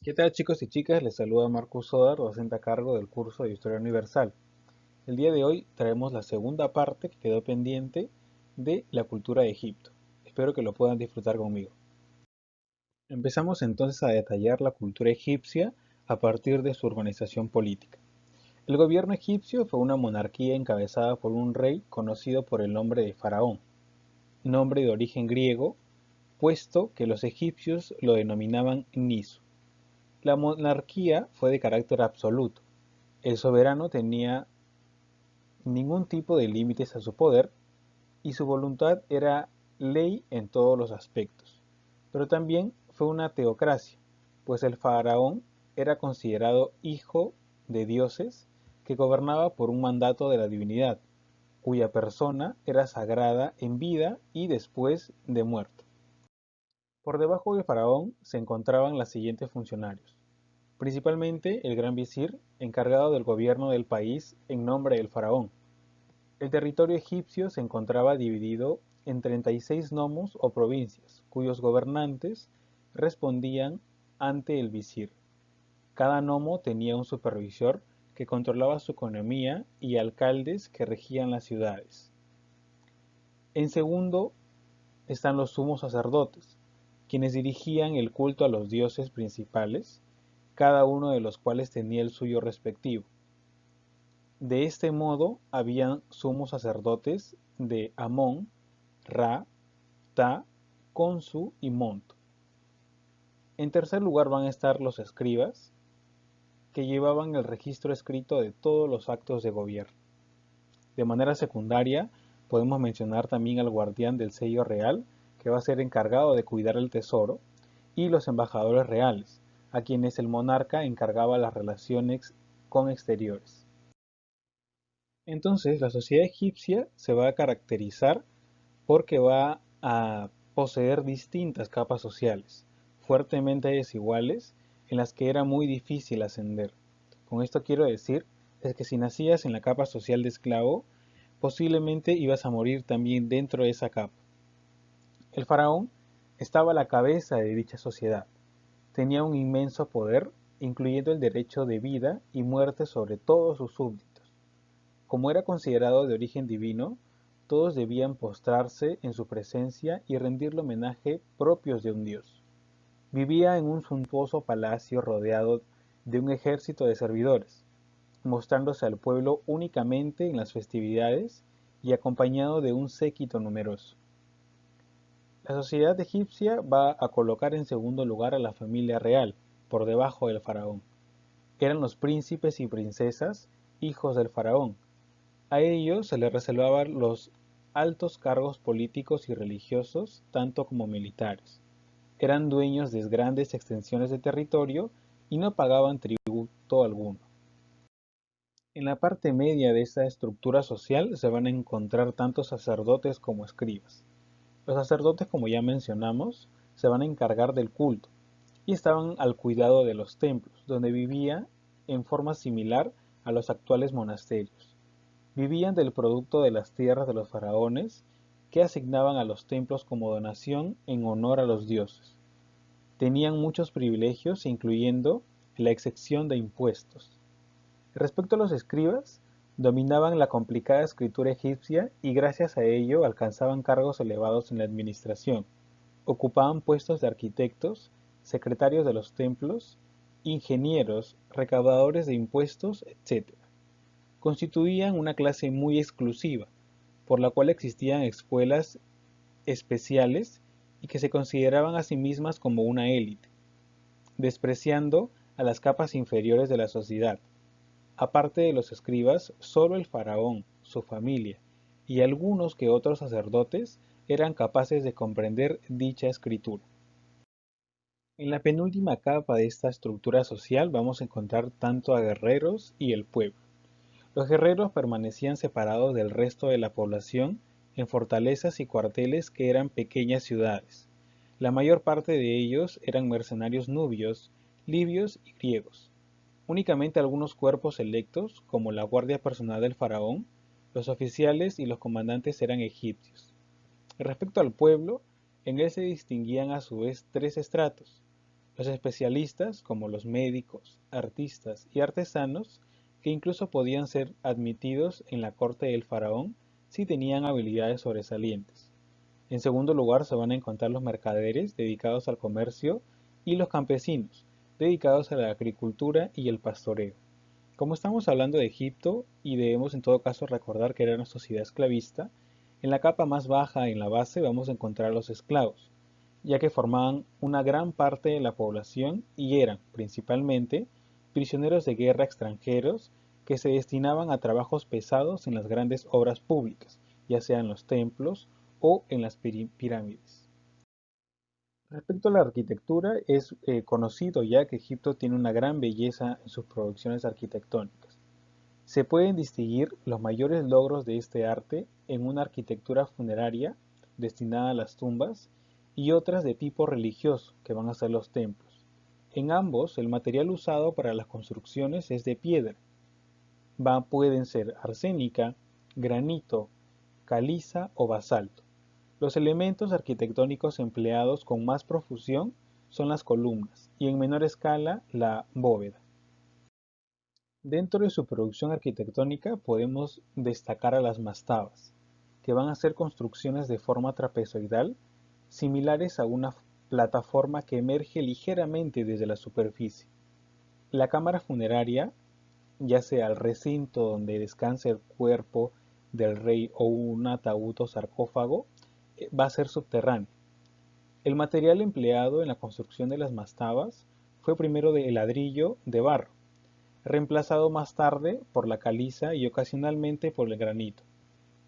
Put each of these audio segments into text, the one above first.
¿Qué tal, chicos y chicas? Les saluda Marcus Sodar, docente a cargo del curso de Historia Universal. El día de hoy traemos la segunda parte que quedó pendiente de la cultura de Egipto. Espero que lo puedan disfrutar conmigo. Empezamos entonces a detallar la cultura egipcia a partir de su organización política. El gobierno egipcio fue una monarquía encabezada por un rey conocido por el nombre de Faraón, nombre de origen griego, puesto que los egipcios lo denominaban Nisu. La monarquía fue de carácter absoluto. El soberano tenía ningún tipo de límites a su poder y su voluntad era ley en todos los aspectos. Pero también fue una teocracia, pues el faraón era considerado hijo de dioses que gobernaba por un mandato de la divinidad, cuya persona era sagrada en vida y después de muerto. Por debajo del faraón se encontraban los siguientes funcionarios: principalmente el gran visir, encargado del gobierno del país en nombre del faraón. El territorio egipcio se encontraba dividido en 36 nomos o provincias, cuyos gobernantes respondían ante el visir. Cada nomo tenía un supervisor que controlaba su economía y alcaldes que regían las ciudades. En segundo están los sumos sacerdotes, quienes dirigían el culto a los dioses principales, cada uno de los cuales tenía el suyo respectivo. De este modo habían sumos sacerdotes de Amón, Ra, Ta, Khonsu y Monto. En tercer lugar van a estar los escribas, que llevaban el registro escrito de todos los actos de gobierno. De manera secundaria, podemos mencionar también al guardián del sello real, que va a ser encargado de cuidar el tesoro, y los embajadores reales, a quienes el monarca encargaba las relaciones con exteriores. Entonces, la sociedad egipcia se va a caracterizar porque va a poseer distintas capas sociales, fuertemente desiguales, en las que era muy difícil ascender. Con esto quiero decir es que si nacías en la capa social de esclavo, posiblemente ibas a morir también dentro de esa capa. El faraón estaba a la cabeza de dicha sociedad. Tenía un inmenso poder, incluyendo el derecho de vida y muerte sobre todos sus súbditos. Como era considerado de origen divino, todos debían postrarse en su presencia y rendirle homenaje propios de un dios. Vivía en un suntuoso palacio rodeado de un ejército de servidores, mostrándose al pueblo únicamente en las festividades y acompañado de un séquito numeroso. La sociedad egipcia va a colocar en segundo lugar a la familia real, por debajo del faraón. Eran los príncipes y princesas, hijos del faraón. A ellos se les reservaban los altos cargos políticos y religiosos, tanto como militares. Eran dueños de grandes extensiones de territorio y no pagaban tributo alguno. En la parte media de esta estructura social se van a encontrar tanto sacerdotes como escribas. Los sacerdotes, como ya mencionamos, se van a encargar del culto y estaban al cuidado de los templos, donde vivía en forma similar a los actuales monasterios. Vivían del producto de las tierras de los faraones, que asignaban a los templos como donación en honor a los dioses. Tenían muchos privilegios, incluyendo la excepción de impuestos. Respecto a los escribas, dominaban la complicada escritura egipcia y gracias a ello alcanzaban cargos elevados en la administración. Ocupaban puestos de arquitectos, secretarios de los templos, ingenieros, recaudadores de impuestos, etc. Constituían una clase muy exclusiva, por la cual existían escuelas especiales y que se consideraban a sí mismas como una élite, despreciando a las capas inferiores de la sociedad. Aparte de los escribas, solo el faraón, su familia y algunos que otros sacerdotes eran capaces de comprender dicha escritura. En la penúltima capa de esta estructura social vamos a encontrar tanto a guerreros y el pueblo. Los guerreros permanecían separados del resto de la población en fortalezas y cuarteles que eran pequeñas ciudades. La mayor parte de ellos eran mercenarios nubios, libios y griegos. Únicamente algunos cuerpos selectos, como la guardia personal del faraón, los oficiales y los comandantes eran egipcios. Respecto al pueblo, en él se distinguían a su vez tres estratos. Los especialistas, como los médicos, artistas y artesanos, que incluso podían ser admitidos en la corte del faraón si tenían habilidades sobresalientes. En segundo lugar se van a encontrar los mercaderes dedicados al comercio y los campesinos dedicados a la agricultura y el pastoreo. Como estamos hablando de Egipto y debemos en todo caso recordar que era una sociedad esclavista, en la capa más baja, en la base, vamos a encontrar los esclavos, ya que formaban una gran parte de la población y eran, principalmente, prisioneros de guerra extranjeros que se destinaban a trabajos pesados en las grandes obras públicas, ya sean los templos o en las pirámides. Respecto a la arquitectura, es conocido ya que Egipto tiene una gran belleza en sus producciones arquitectónicas. Se pueden distinguir los mayores logros de este arte en una arquitectura funeraria destinada a las tumbas y otras de tipo religioso, que van a ser los templos. En ambos, el material usado para las construcciones es de piedra. Pueden ser arsénica, granito, caliza o basalto. Los elementos arquitectónicos empleados con más profusión son las columnas y en menor escala la bóveda. Dentro de su producción arquitectónica podemos destacar a las mastabas, que van a ser construcciones de forma trapezoidal, similares a una plataforma que emerge ligeramente desde la superficie. La cámara funeraria, ya sea el recinto donde descanse el cuerpo del rey o un ataúd o sarcófago, va a ser subterráneo. El material empleado en la construcción de las mastabas fue primero de ladrillo de barro, reemplazado más tarde por la caliza y ocasionalmente por el granito.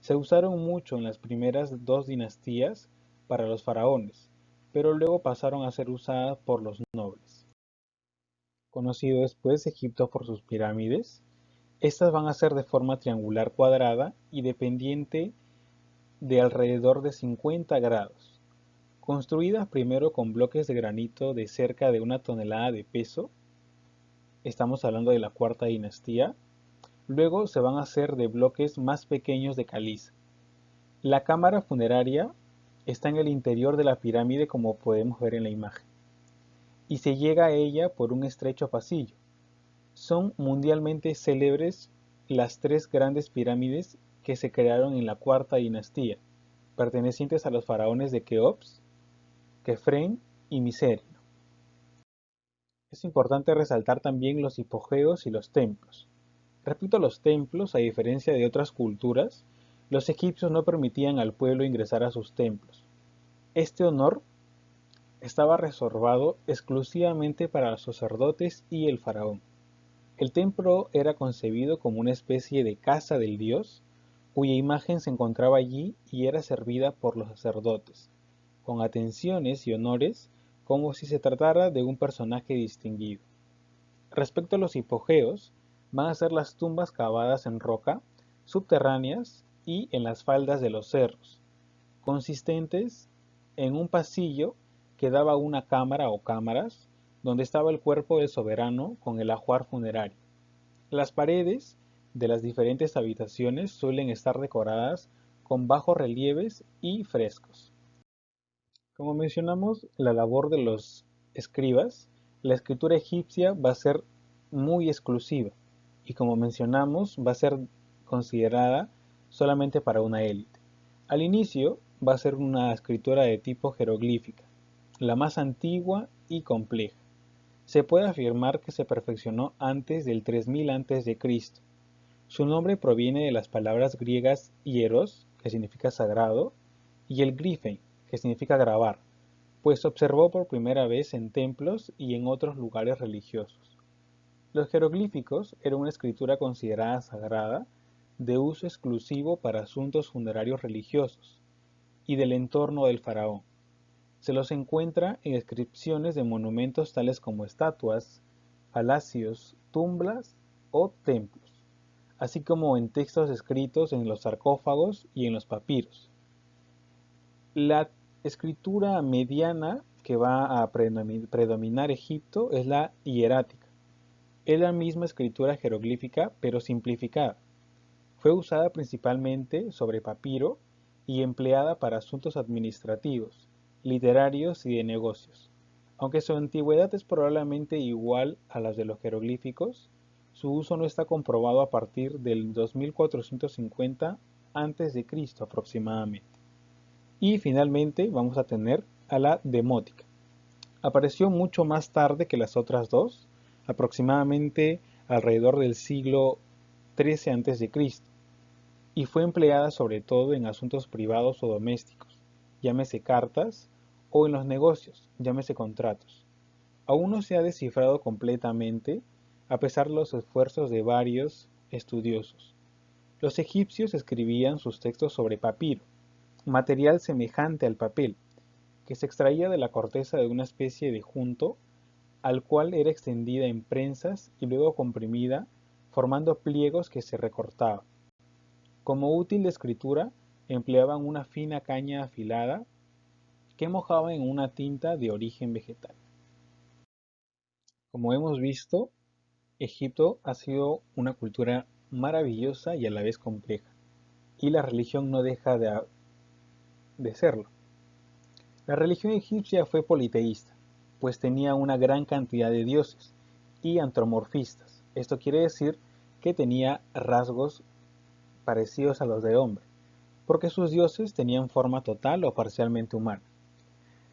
Se usaron mucho en las primeras dos dinastías para los faraones, pero luego pasaron a ser usadas por los nobles. Conocido después Egipto por sus pirámides, estas van a ser de forma triangular cuadrada y dependiente de alrededor de 50 grados. Construidas primero con bloques de granito de cerca de 1 tonelada de peso, estamos hablando de la cuarta dinastía, luego se van a hacer de bloques más pequeños de caliza. La cámara funeraria está en el interior de la pirámide como podemos ver en la imagen, y se llega a ella por un estrecho pasillo. Son mundialmente célebres las tres grandes pirámides que se crearon en la cuarta dinastía, pertenecientes a los faraones de Keops, Kefren y Miserino. Es importante resaltar también los hipogeos y los templos. Respecto a los templos, a diferencia de otras culturas, los egipcios no permitían al pueblo ingresar a sus templos. Este honor estaba reservado exclusivamente para los sacerdotes y el faraón. El templo era concebido como una especie de casa del dios, cuya imagen se encontraba allí y era servida por los sacerdotes, con atenciones y honores como si se tratara de un personaje distinguido. Respecto a los hipogeos, van a ser las tumbas cavadas en roca, subterráneas y en las faldas de los cerros, consistentes en un pasillo que daba a una cámara o cámaras, donde estaba el cuerpo del soberano con el ajuar funerario. Las paredes de las diferentes habitaciones suelen estar decoradas con bajos relieves y frescos. Como mencionamos, la labor de los escribas, la escritura egipcia va a ser muy exclusiva y como mencionamos va a ser considerada solamente para una élite. Al inicio va a ser una escritura de tipo jeroglífica, la más antigua y compleja. Se puede afirmar que se perfeccionó antes del 3000 a.C. Su nombre proviene de las palabras griegas hieros, que significa sagrado, y el grifen, que significa grabar, pues se observó por primera vez en templos y en otros lugares religiosos. Los jeroglíficos eran una escritura considerada sagrada, de uso exclusivo para asuntos funerarios religiosos y del entorno del faraón. Se los encuentra en inscripciones de monumentos tales como estatuas, palacios, tumbas o templos, así como en textos escritos en los sarcófagos y en los papiros. La escritura mediana que va a predominar Egipto es la hierática. Es la misma escritura jeroglífica pero simplificada. Fue usada principalmente sobre papiro y empleada para asuntos administrativos, literarios y de negocios, Aunque su antigüedad es probablemente igual a las de los jeroglíficos, su uso no está comprobado a partir del 2450 a.C. aproximadamente. Y finalmente vamos a tener a la demótica. Apareció mucho más tarde que las otras dos, aproximadamente alrededor del siglo XIII a.C., y fue empleada sobre todo en asuntos privados o domésticos, llámese cartas, o en los negocios, llámese contratos. Aún no se ha descifrado completamente, a pesar de los esfuerzos de varios estudiosos. Los egipcios escribían sus textos sobre papiro, material semejante al papel, que se extraía de la corteza de una especie de junto, al cual era extendida en prensas y luego comprimida, formando pliegos que se recortaban. Como útil de escritura, empleaban una fina caña afilada que mojaban en una tinta de origen vegetal. Como hemos visto, Egipto ha sido una cultura maravillosa y a la vez compleja, y la religión no deja de serlo. La religión egipcia fue politeísta, pues tenía una gran cantidad de dioses y antropomorfistas. Esto quiere decir que tenía rasgos parecidos a los de hombre, porque sus dioses tenían forma total o parcialmente humana.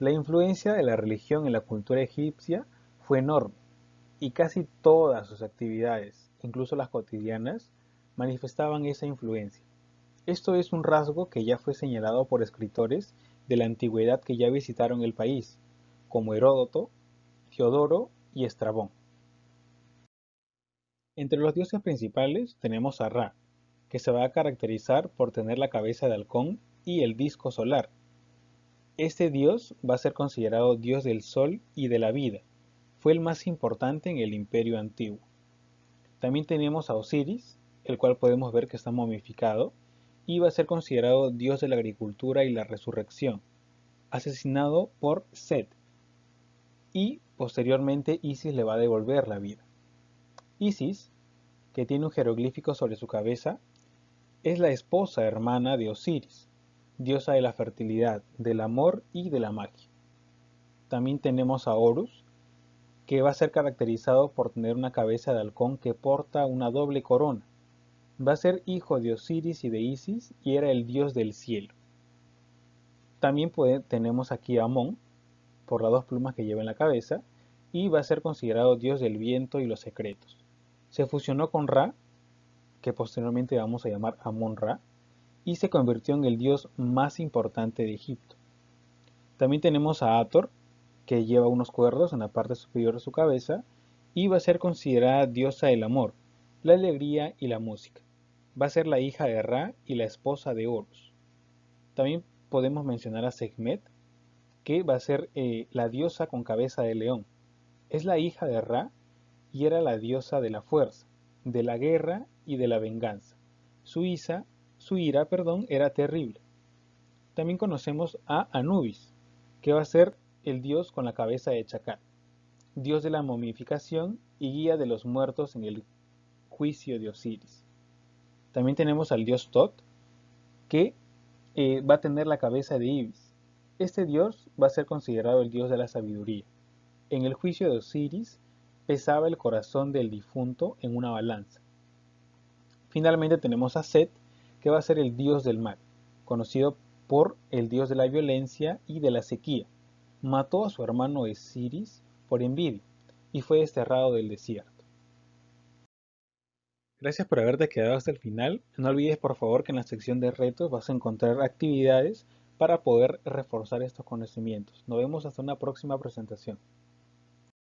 La influencia de la religión en la cultura egipcia fue enorme, y casi todas sus actividades, incluso las cotidianas, manifestaban esa influencia. Esto es un rasgo que ya fue señalado por escritores de la antigüedad que ya visitaron el país, como Heródoto, Teodoro y Estrabón. Entre los dioses principales tenemos a Ra, que se va a caracterizar por tener la cabeza de halcón y el disco solar. Este dios va a ser considerado dios del sol y de la vida. Fue el más importante en el imperio antiguo. También tenemos a Osiris, el cual podemos ver que está momificado, y va a ser considerado dios de la agricultura y la resurrección, asesinado por Set, y posteriormente Isis le va a devolver la vida. Isis, que tiene un jeroglífico sobre su cabeza, es la esposa hermana de Osiris, diosa de la fertilidad, del amor y de la magia. También tenemos a Horus, que va a ser caracterizado por tener una cabeza de halcón que porta una doble corona. Va a ser hijo de Osiris y de Isis y era el dios del cielo. También tenemos aquí a Amón, por las dos plumas que lleva en la cabeza, y va a ser considerado dios del viento y los secretos. Se fusionó con Ra, que posteriormente vamos a llamar Amón-Ra, y se convirtió en el dios más importante de Egipto. También tenemos a Hathor, que lleva unos cuernos en la parte superior de su cabeza, y va a ser considerada diosa del amor, la alegría y la música. Va a ser la hija de Ra y la esposa de Horus. También podemos mencionar a Sekhmet, que va a ser la diosa con cabeza de león. Es la hija de Ra y era la diosa de la fuerza, de la guerra y de la venganza. Su ira, era terrible. También conocemos a Anubis, que va a ser el dios con la cabeza de chacal, dios de la momificación y guía de los muertos en el juicio de Osiris. También tenemos al dios Tot, que va a tener la cabeza de Ibis. Este dios va a ser considerado el dios de la sabiduría. En el juicio de Osiris pesaba el corazón del difunto en una balanza. Finalmente tenemos a Set, que va a ser el dios del mal, conocido por el dios de la violencia y de la sequía. Mató a su hermano Osiris por envidia y fue desterrado del desierto. Gracias por haberte quedado hasta el final. No olvides por favor que en la sección de retos vas a encontrar actividades para poder reforzar estos conocimientos. Nos vemos hasta una próxima presentación.